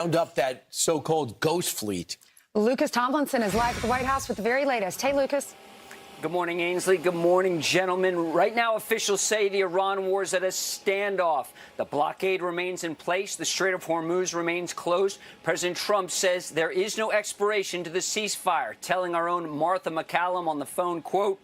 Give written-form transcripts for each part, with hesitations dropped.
round up that so-called ghost fleet. Lucas Tomlinson is live at the White House with the very latest. Hey, Lucas. Good morning, Ainsley. Good morning, gentlemen. Right now, officials say the Iran war is at a standoff. The blockade remains in place. The Strait of Hormuz remains closed. President Trump says there is no expiration to the ceasefire, telling our own Martha McCallum on the phone, quote,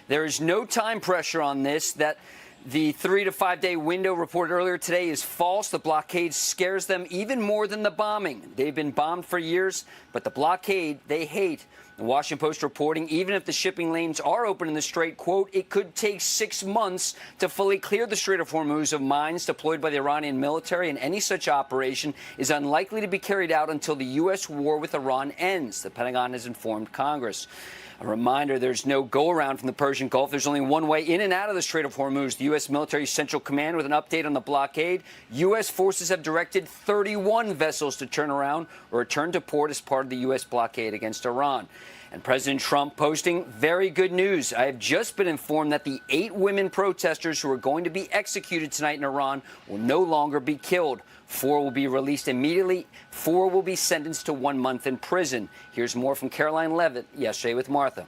there is no time pressure on this, that the 3 to 5 day window reported earlier today is false. The blockade scares them even more than the bombing. They've been bombed for years, but the blockade they hate. The Washington Post reporting, even if the shipping lanes are open in the Strait, quote, it could take 6 months to fully clear the Strait of Hormuz of mines deployed by the Iranian military, and any such operation is unlikely to be carried out until the U.S. war with Iran ends, the Pentagon has informed Congress. A reminder, there's no go-around from the Persian Gulf. There's only one way in and out of the Strait of Hormuz. The U.S. Military Central Command with an update on the blockade. U.S. forces have directed 31 vessels to turn around or return to port as part of the U.S. blockade against Iran. And President Trump posting very good news. I have just been informed that the 8 women protesters who are going to be executed tonight in Iran will no longer be killed. 4 will be released immediately. 4 will be sentenced to 1 month in prison. Here's more from Caroline Levitt yesterday with Martha.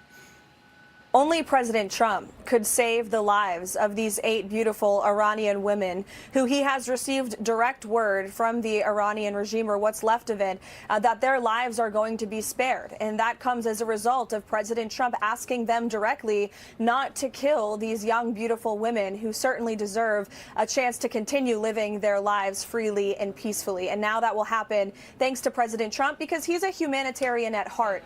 Only President Trump could save the lives of these 8 beautiful Iranian women who he has received direct word from the Iranian regime, or what's left of it, that their lives are going to be spared. And that comes as a result of President Trump asking them directly not to kill these young, beautiful women who certainly deserve a chance to continue living their lives freely and peacefully. And now that will happen thanks to President Trump, because he's a humanitarian at heart.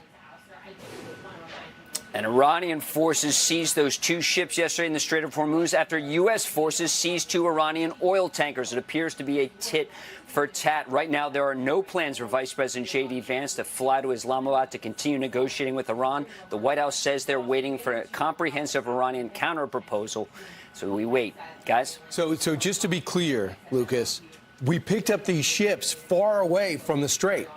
And Iranian forces seized those 2 ships yesterday in the Strait of Hormuz after U.S. forces seized 2 Iranian oil tankers. It appears to be a tit for tat. Right now, there are no plans for Vice President J.D. Vance to fly to Islamabad to continue negotiating with Iran. The White House says they're waiting for a comprehensive Iranian counterproposal. So we wait. Guys? So just to be clear, Lucas, we picked up these ships far away from the Strait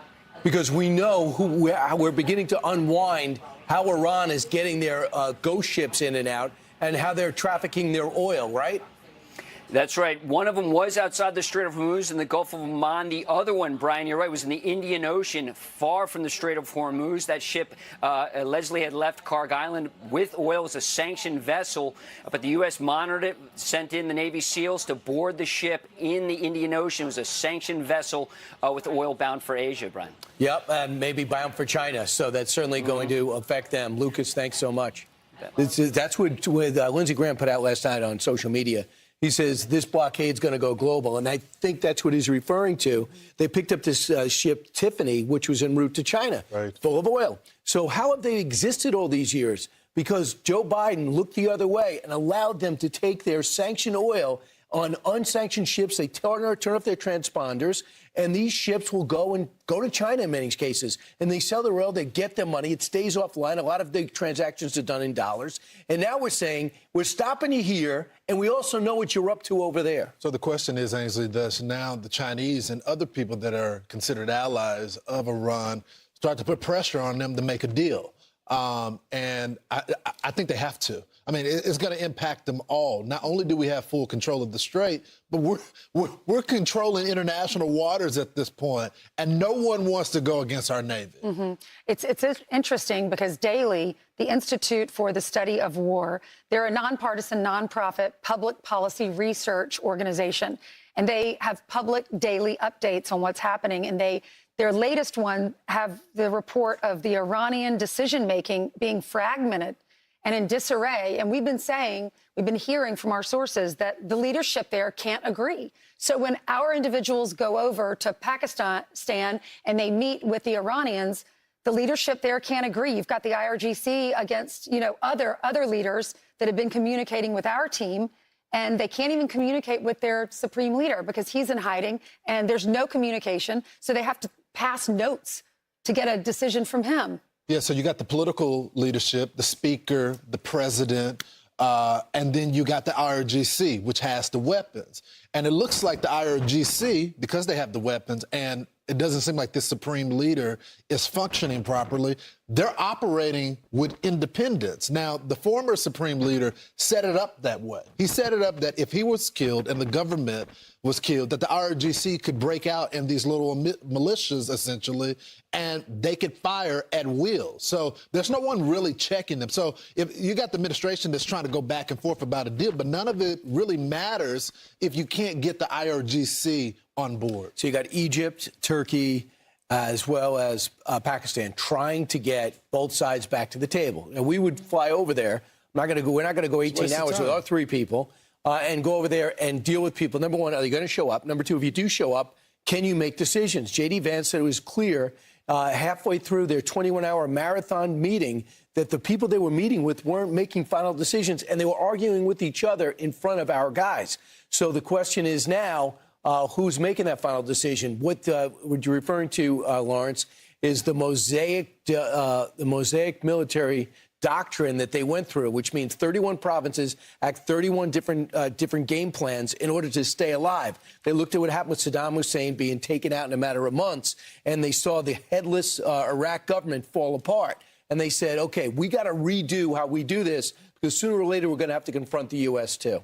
because we know how we're beginning to unwind how Iran is getting their ghost ships in and out, and how they're trafficking their oil, right? That's right. One of them was outside the Strait of Hormuz in the Gulf of Oman. The other one, Brian, you're right, was in the Indian Ocean, far from the Strait of Hormuz. That ship allegedly had left Karg Island with oil. It was a sanctioned vessel, but the U.S. monitored it, sent in the Navy SEALs to board the ship in the Indian Ocean. It was a sanctioned vessel with oil bound for Asia, Brian. Yep, and maybe bound for China. So that's certainly going to affect them. Lucas, thanks so much. That's what Lindsey Graham put out last night on social media. He says this blockade's going to go global, and I think that's what he's referring to. They picked up this ship, Tiffany, which was en route to China, full of oil. So how have they existed all these years? Because Joe Biden looked the other way and allowed them to take their sanctioned oil on unsanctioned ships. They turn off their transponders, and these ships will go to China in many cases. And they sell their oil, they get their money, it stays offline. A lot of the transactions are done in dollars. And now we're saying, we're stopping you here, and we also know what you're up to over there. So the question is, Ainsley, does now the Chinese and other people that are considered allies of Iran start to put pressure on them to make a deal? And I think they have to. I mean, it's going to impact them all. Not only do we have full control of the Strait, but we're controlling international waters at this point, and no one wants to go against our Navy. Mm-hmm. It's interesting because daily, the Institute for the Study of War, they're a nonpartisan, nonprofit public policy research organization, and they have public daily updates on what's happening, and their latest one have the report of the Iranian decision-making being fragmented and in disarray. And we've been hearing from our sources that the leadership there can't agree. So when our individuals go over to Pakistan and they meet with the Iranians, the leadership there can't agree. You've got the IRGC against, other leaders that have been communicating with our team, and they can't even communicate with their supreme leader because he's in hiding and there's no communication. So they have to pass notes to get a decision from him. Yeah, so you got the political leadership, the speaker, the president, and then you got the IRGC, which has the weapons. And it looks like the IRGC, because they have the weapons, and it doesn't seem like this supreme leader is functioning properly, they're operating with independence. Now, the former supreme leader set it up that way. He set it up that if he was killed and the government was killed, that the IRGC could break out in these little militias, essentially, and they could fire at will. So there's no one really checking them. So if you got the administration that's trying to go back and forth about a deal, but none of it really matters if you can't get the IRGC on board. So you got Egypt, Turkey, as well as Pakistan, trying to get both sides back to the table. And we would fly over there. We're not going to go 18 hours with our 3 people and go over there and deal with people. Number one, are they going to show up? Number two, if you do show up, can you make decisions? J.D. Vance said it was clear halfway through their 21-hour marathon meeting that the people they were meeting with weren't making final decisions, and they were arguing with each other in front of our guys. So the question is now, who's making that final decision? What you're referring to, Lawrence, is the mosaic military doctrine that they went through, which means 31 provinces act 31 different game plans in order to stay alive. They looked at what happened with Saddam Hussein being taken out in a matter of months, and they saw the headless Iraq government fall apart. And they said, OK, we got to redo how we do this, because sooner or later we're going to have to confront the U.S. too.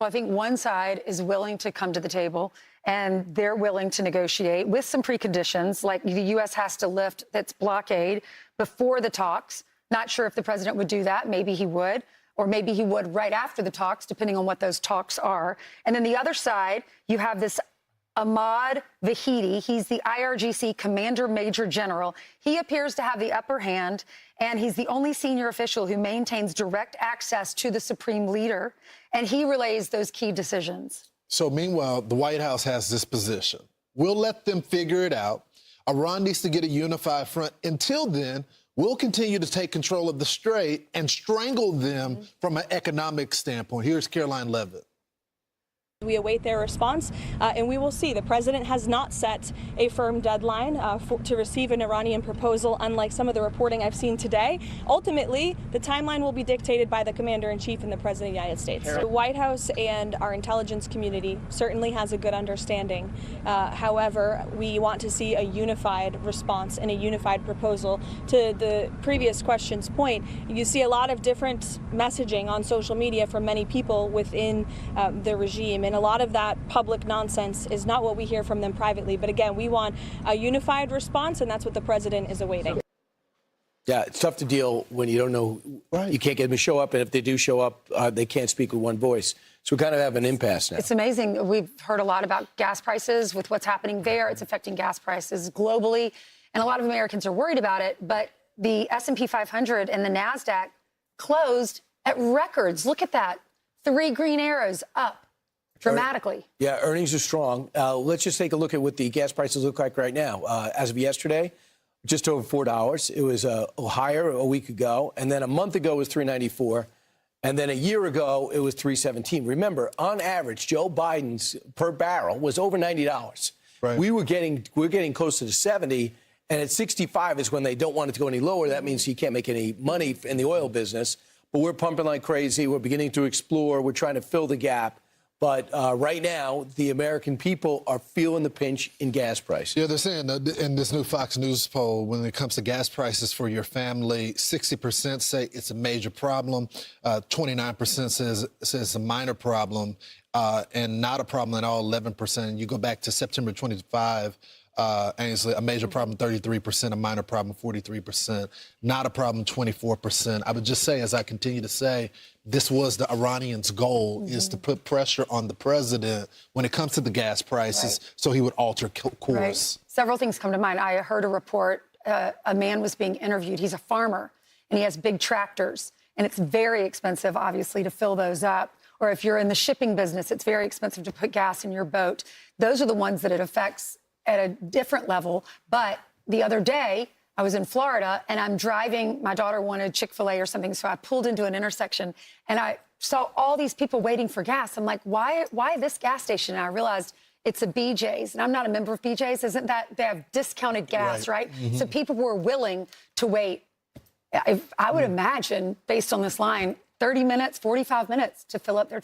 Well, I think one side is willing to come to the table, and they're willing to negotiate with some preconditions, like the U.S. has to lift its blockade before the talks. Not sure if the president would do that. Maybe he would, or maybe he would right after the talks, depending on what those talks are. And then the other side, you have this ᗷᖇEᗩKIටිG. He's the IRGC Commander Major General. He appears to have the upper hand, and he's the only senior official who maintains direct access to the supreme leader, and he relays those key decisions. So meanwhile, the White House has this position. We'll let them figure it out. Iran needs to get a unified front. Until then, we'll continue to take control of the Strait and strangle them from an economic standpoint. Here's Caroline Levitt. We await their response, and we will see. The president has not set a firm deadline to receive an Iranian proposal, unlike some of the reporting I've seen today. Ultimately, the timeline will be dictated by the commander-in-chief and the president of the United States. The White House and our intelligence community certainly has a good understanding. However, we want to see a unified response and a unified proposal. To the previous question's point, you see a lot of different messaging on social media from many people within the regime. And a lot of that public nonsense is not what we hear from them privately. But again, we want a unified response, and that's what the president is awaiting. Yeah, it's tough to deal when you don't know. Right. You can't get them to show up, and if they do show up, they can't speak with one voice. So we kind of have an impasse now. It's amazing. We've heard a lot about gas prices with what's happening there. It's affecting gas prices globally, and a lot of Americans are worried about it. But the S&P 500 and the NASDAQ closed at records. Look at that. 3 green arrows up dramatically. Yeah, earnings are strong. Let's just take a look at what the gas prices look like right now. As of yesterday, just over $4. It was higher a week ago, and then a month ago it was $3.94, and then a year ago it was $3.17. Remember, on average, Joe Biden's per barrel was over $90. Right. We're getting close to the 70, and at 65 is when they don't want it to go any lower. That means he can't make any money in the oil business. But we're pumping like crazy. We're beginning to explore. We're trying to fill the gap. But right now, the American people are feeling the pinch in gas prices. Yeah, they're saying in this new Fox News poll, when it comes to gas prices for your family, 60% say it's a major problem, 29% says it's a minor problem, and not a problem at all, 11%. You go back to September 25, Ainsley, a major problem, 33%, a minor problem, 43%, not a problem, 24%. I would just say, as I continue to say, this was the Iranians' goal, is to put pressure on the president when it comes to the gas prices, so he would alter course. Right. Several things come to mind. I heard a report, a man was being interviewed. He's a farmer, and he has big tractors, and it's very expensive, obviously, to fill those up. Or if you're in the shipping business, it's very expensive to put gas in your boat. Those are the ones that it affects at a different level. But the other day, I was in Florida, and I'm driving. My daughter wanted Chick-fil-A or something, so I pulled into an intersection, and I saw all these people waiting for gas. I'm like, why this gas station? And I realized it's a BJ's, and I'm not a member of BJ's. Isn't that they have discounted gas, right? So people were willing to wait. I would imagine, based on this line, 30 minutes, 45 minutes to fill up their